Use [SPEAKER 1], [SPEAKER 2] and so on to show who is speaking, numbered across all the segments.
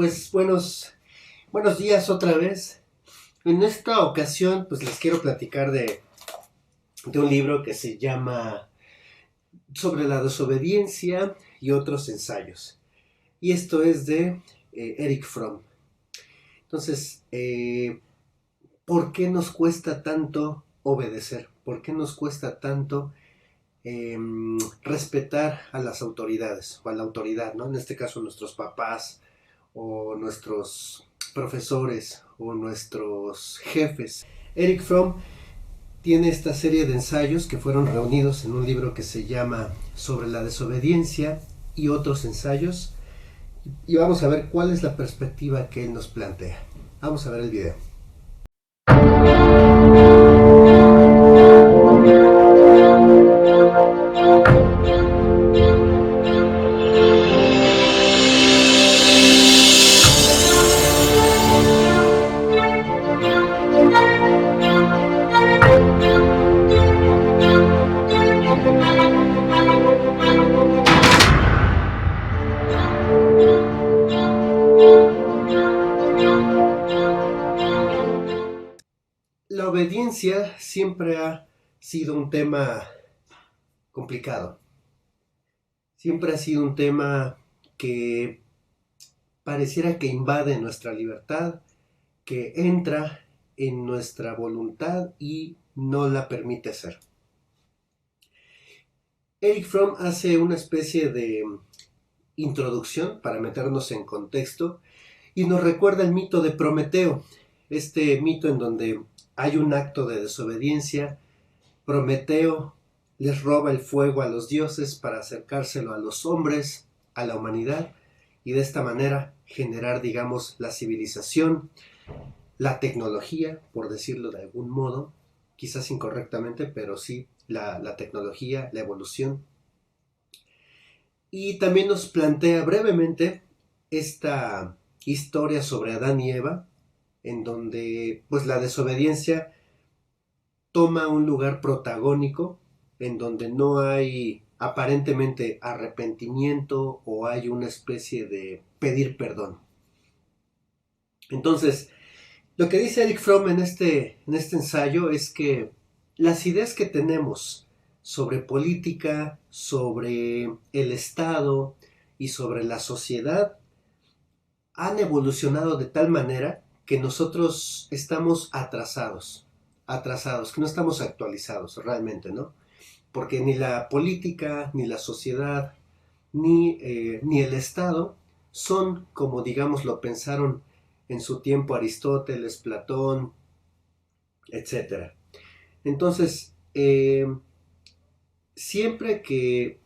[SPEAKER 1] Pues buenos días otra vez. En esta ocasión pues les quiero platicar de un libro que se llama Sobre la desobediencia y otros ensayos. Y esto es de Erich Fromm. Entonces, ¿por qué nos cuesta tanto obedecer? ¿Por qué nos cuesta tanto eh, respetar a las autoridades o a la autoridad, ¿no? En este caso nuestros papás o nuestros profesores o nuestros jefes. Erich Fromm tiene esta serie de ensayos que fueron reunidos en un libro que se llama Sobre la desobediencia y otros ensayos, y vamos a ver cuál es la perspectiva que él nos plantea. Vamos a ver el video. La obediencia siempre ha sido un tema complicado. Siempre ha sido un tema que pareciera que invade nuestra libertad, que entra en nuestra voluntad y no la permite ser. Erich Fromm hace una especie de introducción para meternos en contexto y nos recuerda el mito de Prometeo, este mito en donde hay un acto de desobediencia. Prometeo les roba el fuego a los dioses para acercárselo a los hombres, a la humanidad, y de esta manera generar, digamos, la civilización, la tecnología, por decirlo de algún modo, quizás incorrectamente, pero sí la tecnología, la evolución. Y también nos plantea brevemente esta historia sobre Adán y Eva, en donde pues la desobediencia toma un lugar protagónico, en donde no hay aparentemente arrepentimiento o hay una especie de pedir perdón. Entonces, lo que dice Erich Fromm en este ensayo es que las ideas que tenemos sobre política, sobre el Estado y sobre la sociedad han evolucionado de tal manera que nosotros estamos atrasados, que no estamos actualizados realmente, ¿no? Porque ni la política, ni la sociedad, ni el Estado son como, digamos, lo pensaron en su tiempo Aristóteles, Platón, etcétera. Entonces, siempre que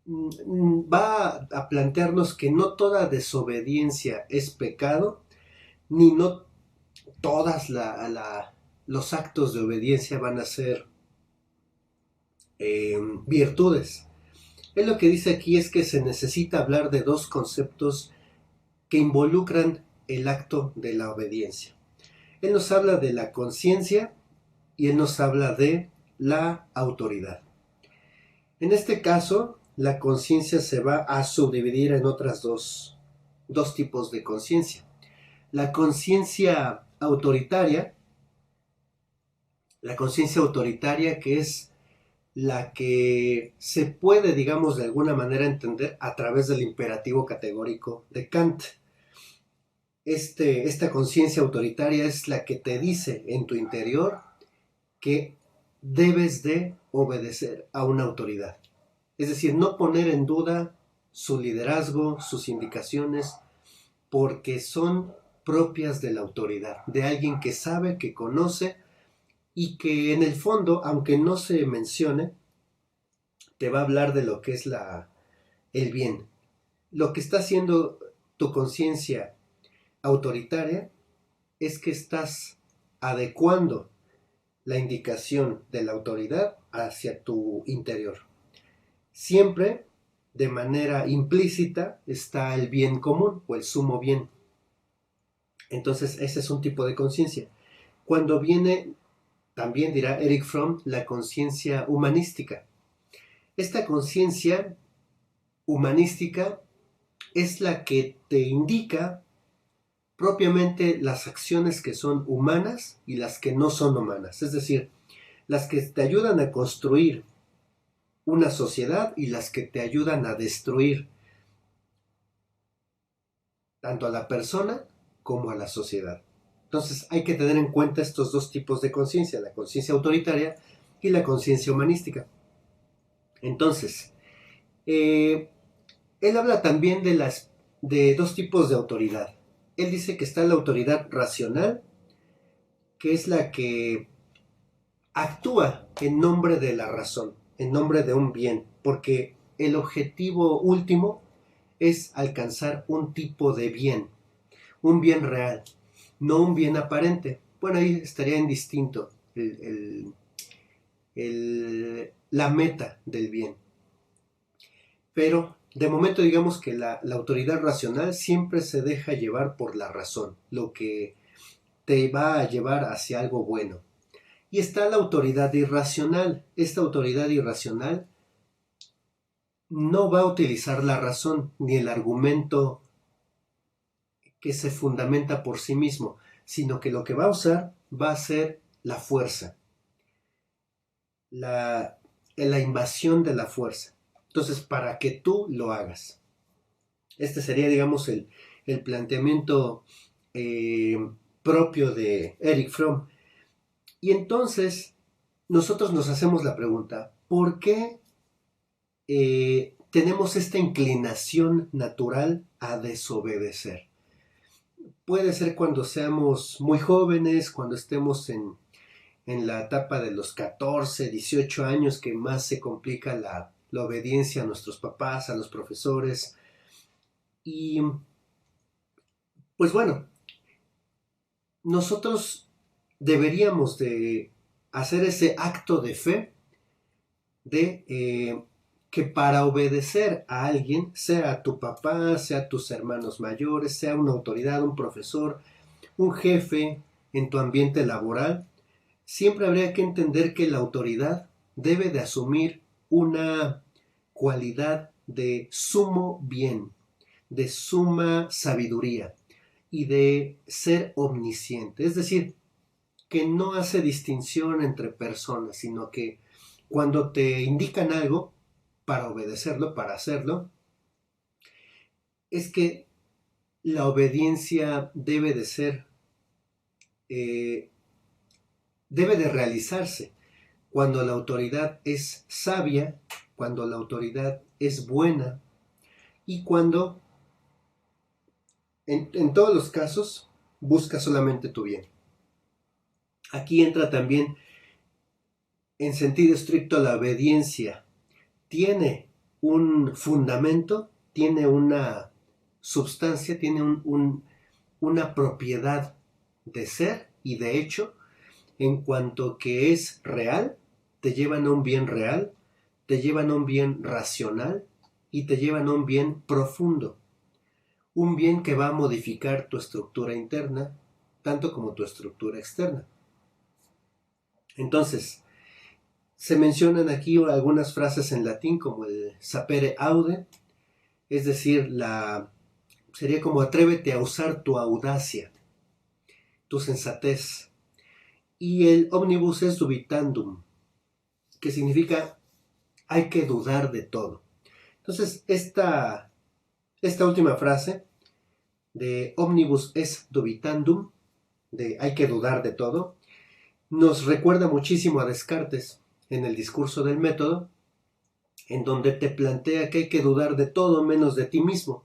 [SPEAKER 1] va a plantearnos que no toda desobediencia es pecado, ni no todas los actos de obediencia van a ser virtudes. Él lo que dice aquí es que se necesita hablar de dos conceptos que involucran el acto de la obediencia. Él nos habla de la conciencia y él nos habla de la autoridad. En este caso, la conciencia se va a subdividir en otras dos tipos de conciencia. La conciencia autoritaria que es la que se puede, digamos, de alguna manera entender a través del imperativo categórico de Kant. Esta conciencia autoritaria es la que te dice en tu interior que debes de obedecer a una autoridad. Es decir, no poner en duda su liderazgo, sus indicaciones, porque son propias de la autoridad, de alguien que sabe, que conoce y que en el fondo, aunque no se mencione, te va a hablar de lo que es el bien. Lo que está haciendo tu conciencia autoritaria es que estás adecuando la indicación de la autoridad hacia tu interior. Siempre de manera implícita está el bien común o el sumo bien. Entonces ese es un tipo de conciencia. Cuando viene, también dirá Erich Fromm, la conciencia humanística. Esta conciencia humanística es la que te indica propiamente las acciones que son humanas y las que no son humanas. Es decir, las que te ayudan a construir una sociedad y las que te ayudan a destruir tanto a la persona como a la sociedad. Entonces hay que tener en cuenta estos dos tipos de conciencia, la conciencia autoritaria y la conciencia humanística. Entonces, él habla también de dos tipos de autoridad. Él dice que está la autoridad racional, que es la que actúa en nombre de la razón, en nombre de un bien, porque el objetivo último es alcanzar un tipo de bien, un bien real, no un bien aparente. Bueno, ahí estaría indistinto la meta del bien. Pero de momento digamos que la autoridad racional siempre se deja llevar por la razón, lo que te va a llevar hacia algo bueno. Y está la autoridad irracional. Esta autoridad irracional no va a utilizar la razón ni el argumento que se fundamenta por sí mismo, sino que lo que va a usar va a ser la fuerza, la invasión de la fuerza. Entonces, para que tú lo hagas. Este sería, digamos, el planteamiento propio de Erich Fromm. Y entonces, nosotros nos hacemos la pregunta, ¿por qué tenemos esta inclinación natural a desobedecer? Puede ser cuando seamos muy jóvenes, cuando estemos en la etapa de los 14, 18 años, que más se complica la obediencia a nuestros papás, a los profesores. Y pues bueno, nosotros deberíamos de hacer ese acto de fe de que para obedecer a alguien, sea tu papá, sea tus hermanos mayores, sea una autoridad, un profesor, un jefe en tu ambiente laboral, siempre habría que entender que la autoridad debe de asumir una cualidad de sumo bien, de suma sabiduría y de ser omnisciente. Es decir, que no hace distinción entre personas, sino que cuando te indican algo, para obedecerlo, para hacerlo, es que la obediencia debe de ser, debe de realizarse cuando la autoridad es sabia, cuando la autoridad es buena y cuando, en todos los casos, busca solamente tu bien. Aquí entra también, en sentido estricto, la obediencia. Tiene un fundamento, tiene una substancia, tiene una propiedad de ser y de hecho, en cuanto que es real, te llevan a un bien real, te llevan a un bien racional y te llevan a un bien profundo. Un bien que va a modificar tu estructura interna, tanto como tu estructura externa. Entonces, se mencionan aquí algunas frases en latín como el sapere aude, es decir, sería como atrévete a usar tu audacia, tu sensatez. Y el omnibus es dubitandum, que significa hay que dudar de todo. Entonces, esta última frase de omnibus es dubitandum, de hay que dudar de todo, nos recuerda muchísimo a Descartes en el discurso del método, en donde te plantea que hay que dudar de todo menos de ti mismo,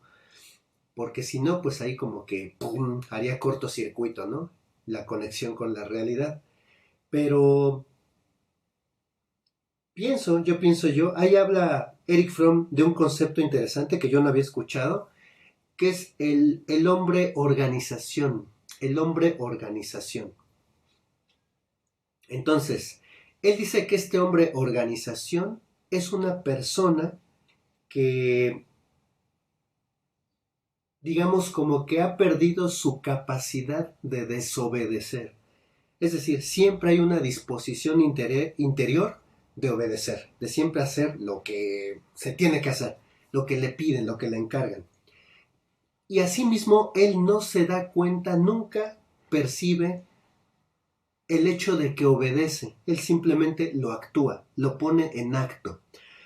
[SPEAKER 1] porque si no, pues ahí como que ¡pum!, haría cortocircuito, ¿no? La conexión con la realidad. Pero ahí habla Erich Fromm de un concepto interesante que yo no había escuchado, que es el hombre organización, el hombre organización. Entonces, él dice que este hombre organización es una persona que, digamos, como que ha perdido su capacidad de desobedecer. Es decir, siempre hay una disposición interior de obedecer, de siempre hacer lo que se tiene que hacer, lo que le piden, lo que le encargan. Y asimismo, él no se da cuenta, nunca percibe el hecho de que obedece. Él simplemente lo actúa, lo pone en acto.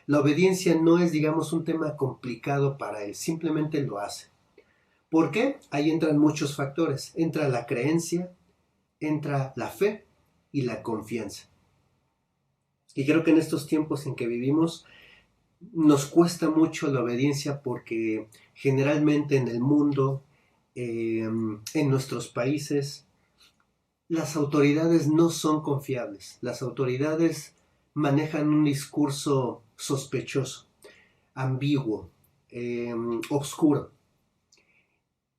[SPEAKER 1] La obediencia no es, digamos, un tema complicado para él, simplemente lo hace. ¿Por qué? Ahí entran muchos factores. Entra la creencia, entra la fe y la confianza. Y creo que en estos tiempos en que vivimos nos cuesta mucho la obediencia porque generalmente en el mundo, en nuestros países, las autoridades no son confiables. Las autoridades manejan un discurso sospechoso, ambiguo, oscuro.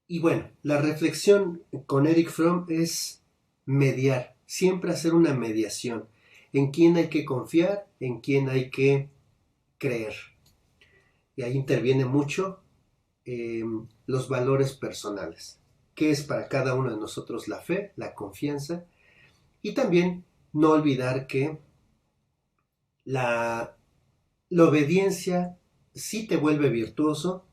[SPEAKER 1] Y bueno, la reflexión con Eric Fromm es mediar, siempre hacer una mediación. En quién hay que confiar, en quién hay que creer. Y ahí interviene mucho los valores personales. ¿Qué es para cada uno de nosotros la fe, la confianza? Y también no olvidar que la, la obediencia sí te vuelve virtuoso,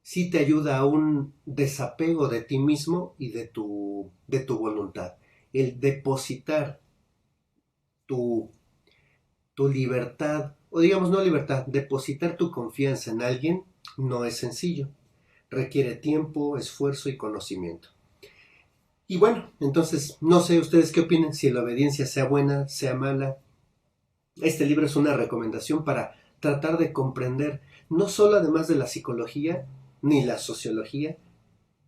[SPEAKER 1] sí te ayuda a un desapego de ti mismo y de tu voluntad. El depositar tu, tu libertad, o digamos no libertad, depositar tu confianza en alguien no es sencillo. Requiere tiempo, esfuerzo y conocimiento. Y bueno, entonces no sé ustedes qué opinen, si la obediencia sea buena, sea mala. Este libro es una recomendación para tratar de comprender no solo además de la psicología ni la sociología,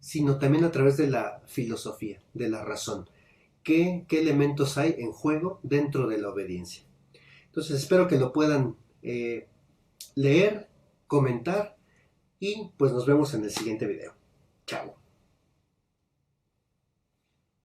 [SPEAKER 1] sino también a través de la filosofía, de la razón. ¿Qué elementos hay en juego dentro de la obediencia? Entonces espero que lo puedan leer, comentar y pues nos vemos en el siguiente video. Chao.